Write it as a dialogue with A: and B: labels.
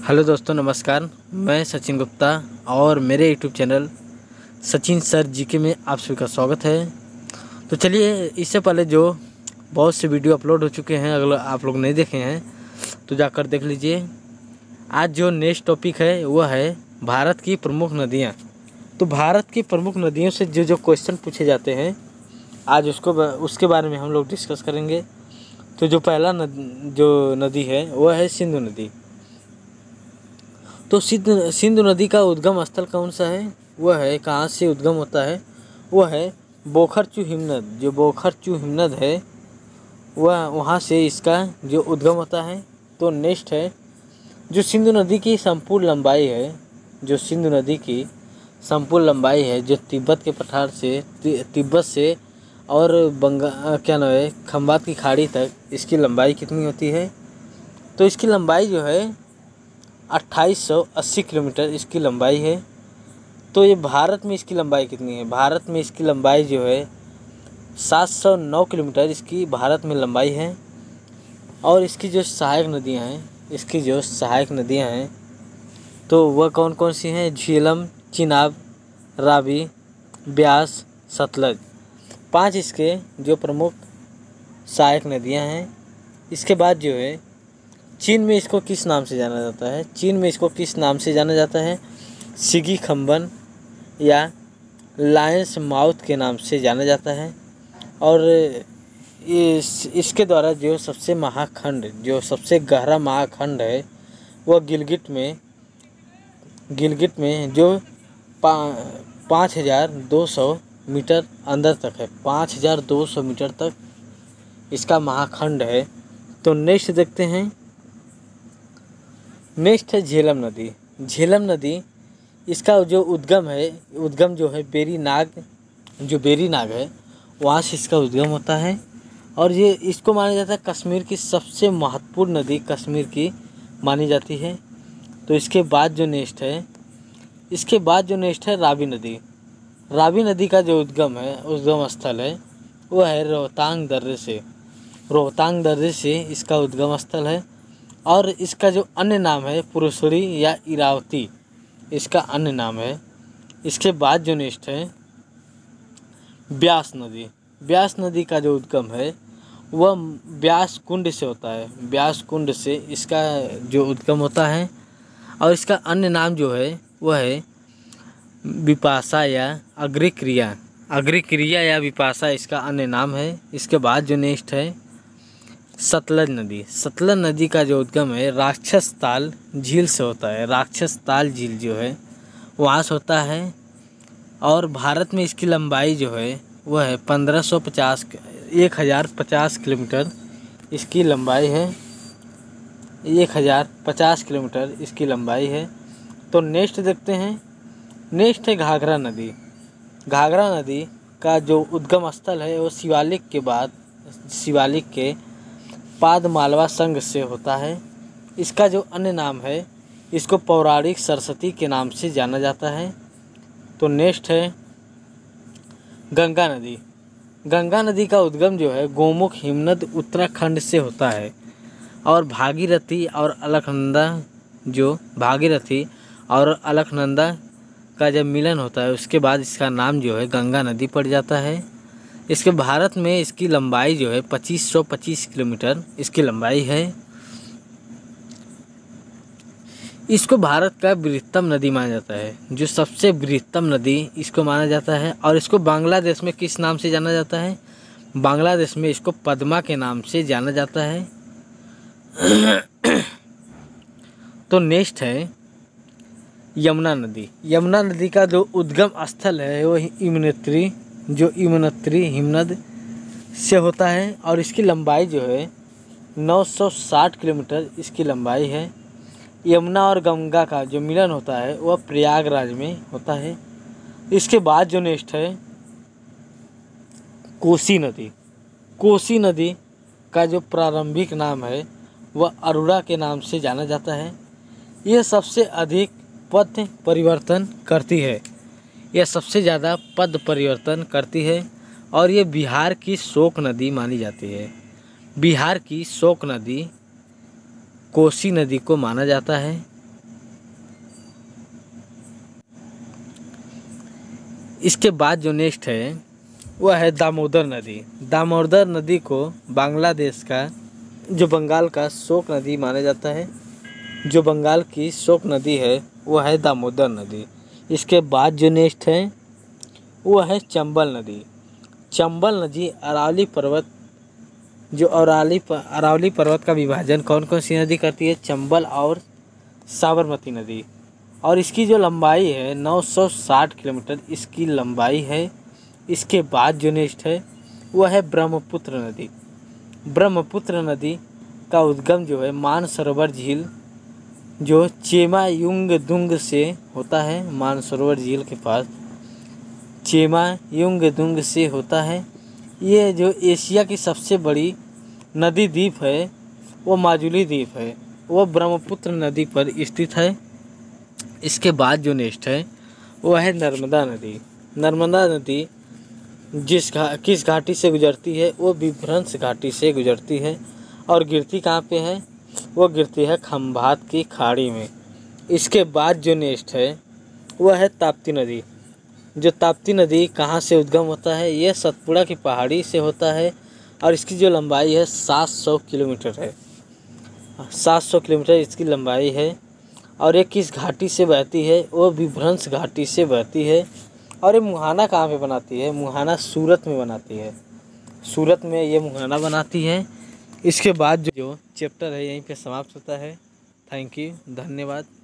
A: Hello दोस्तों, नमस्कार। मैं सचिन गुप्ता और मेरे YouTube channel Sachin sir GK में आप सभी का स्वागत है। तो चलिए, इससे पहले जो बहुत से वीडियो अपलोड हो चुके हैं, अगर आप लोग नहीं देखे हैं तो जाकर देख लीजिए। आज जो नेक्स्ट टॉपिक है वह है भारत की प्रमुख नदियाँ। तो भारत की प्रमुख नदियों से जो क्वेश्चन पूछे जाते हैं, आज उसके बारे में हम लोग डिस्कस करेंगे। तो जो पहला जो नदी है वह है सिंधु नदी। तो सिंधु नदी का उद्गम स्थल कौन सा है? वह है, कहाँ से उद्गम होता है? वह है बोखरचू हिमनद। जो बोखरचू हिमनद है वह वहाँ से इसका जो उद्गम होता है। तो नेक्स्ट है जो सिंधु नदी की संपूर्ण लंबाई है, जो सिंधु नदी की संपूर्ण लंबाई है, जो तिब्बत के पठार से तिब्बत से और खंबात की खाड़ी तक इसकी लंबाई कितनी होती है? तो इसकी लंबाई जो है 2880 किलोमीटर इसकी लंबाई है। तो ये भारत में इसकी लंबाई कितनी है? भारत में इसकी लंबाई जो है 709 किलोमीटर इसकी भारत में लंबाई है। और इसकी जो सहायक नदियाँ हैं तो वह कौन कौन सी हैं? झेलम, चिनाब, रावी, ब्यास, सतलज, 5 इसके जो प्रमुख सहायक नदियाँ हैं। इसके बाद जो है चीन में इसको किस नाम से जाना जाता है? चीन में इसको किस नाम से जाना जाता है? सिगी खम्बन या लायंस माउथ के नाम से जाना जाता है। और इसके द्वारा जो सबसे गहरा महाखंड है वह गिलगिट में जो 5200 मीटर अंदर तक है। 5200 मीटर तक इसका महाखंड है। तो नेक्स्ट देखते हैं। नेक्स्ट है झेलम नदी। झेलम नदी इसका जो उद्गम जो है बेरी नाग है वहाँ से इसका उद्गम होता है। और ये इसको माना जाता है कश्मीर की सबसे महत्वपूर्ण नदी कश्मीर की मानी जाती है। तो इसके बाद जो नेक्स्ट है रावी नदी। रावी नदी का जो उद्गम स्थल है वह है रोहतांग दर्रे से इसका उद्गम स्थल है। और इसका जो अन्य नाम है पुरुषड़ी या इरावती, इसका अन्य नाम है। इसके बाद जो नेक्स्ट है ब्यास नदी। ब्यास नदी का जो उद्गम है वह ब्यास कुंड से होता है। ब्यास कुंड से इसका जो उद्गम होता है। और इसका अन्य नाम जो है वह है विपाशा या अग्रिक्रिया या विपाशा, इसका अन्य नाम है। इसके बाद जो नेक्स्ट है सतलज नदी। सतलज नदी का जो उद्गम है राक्षस ताल झील से होता है। राक्षस ताल झील जो है वहाँ से होता है। और भारत में इसकी लंबाई जो है वह है 1050 किलोमीटर इसकी लंबाई है। 1050 किलोमीटर इसकी लंबाई है। तो नेक्स्ट देखते हैं। नेक्स्ट है घाघरा नदी। घाघरा नदी का जो उद्गम स्थल है वो शिवालिक के पाद मालवा संघ से होता है। इसका जो अन्य नाम है इसको पौराणिक सरस्वती के नाम से जाना जाता है। तो नेक्स्ट है गंगा नदी। गंगा नदी का उद्गम जो है गोमुख हिमनद उत्तराखंड से होता है। और भागीरथी और अलकनंदा का जब मिलन होता है उसके बाद इसका नाम जो है गंगा नदी पड़ जाता है। इसके भारत में इसकी लंबाई जो है 2525 किलोमीटर इसकी लंबाई है। इसको भारत का बृहत्तम नदी माना जाता है, जो सबसे बृहत्तम नदी इसको माना जाता है। और इसको बांग्लादेश में किस नाम से जाना जाता है? बांग्लादेश में इसको पद्मा के नाम से जाना जाता है। तो नेक्स्ट है यमुना नदी। यमुना नदी का जो उद्गम स्थल है वो यमुनोत्री हिमनद से होता है। और इसकी लंबाई जो है 960 किलोमीटर इसकी लंबाई है। यमुना और गंगा का जो मिलन होता है वह प्रयागराज में होता है। इसके बाद जो नेक्स्ट है कोसी नदी। कोसी नदी का जो प्रारंभिक नाम है वह अरोड़ा के नाम से जाना जाता है। यह सबसे अधिक पद परिवर्तन करती है। यह सबसे ज़्यादा पद परिवर्तन करती है। और ये बिहार की शोक नदी मानी जाती है। बिहार की शोक नदी कोसी नदी को माना जाता है। इसके बाद जो नेक्स्ट है वह है दामोदर नदी। दामोदर नदी को बांग्लादेश का जो बंगाल का शोक नदी माना जाता है, जो बंगाल की शोक नदी है वह है दामोदर नदी। इसके बाद जो नेक्स्ट है वह है चंबल नदी। चंबल नदी अरावली पर्वत, जो अरावली पर्वत का विभाजन कौन कौन सी नदी करती है? चंबल और साबरमती नदी। और इसकी जो लंबाई है 960 किलोमीटर इसकी लंबाई है। इसके बाद जो नेक्स्ट है वह है ब्रह्मपुत्र नदी। ब्रह्मपुत्र नदी का उद्गम जो है मानसरोवर झील, जो चेमायुंगदुंग से होता है, मानसरोवर झील के पास चेमायुंगदुंग से होता है। ये जो एशिया की सबसे बड़ी नदी द्वीप है वो माजुली द्वीप है, वो ब्रह्मपुत्र नदी पर स्थित है। इसके बाद जो नेक्स्ट है वो है नर्मदा नदी। नर्मदा नदी किस घाटी से गुजरती है? वो विभ्रंश घाटी से गुजरती है। और गिरती कहाँ पे है? वो गिरती है खंभात की खाड़ी में। इसके बाद जो नेक्स्ट है वह है ताप्ती नदी। जो ताप्ती नदी कहाँ से उद्गम होता है? यह सतपुड़ा की पहाड़ी से होता है और इसकी जो लंबाई है 700 किलोमीटर है। 700 किलोमीटर इसकी लंबाई है। और ये किस घाटी से बहती है? वो विभ्रंश घाटी से बहती है। और ये मुहाना कहाँ पे बनाती है? मुहाना सूरत में बनाती है। सूरत में ये मुहाना बनाती है। इसके बाद जो चैप्टर है यहीं पे समाप्त होता है। थैंक यू, धन्यवाद।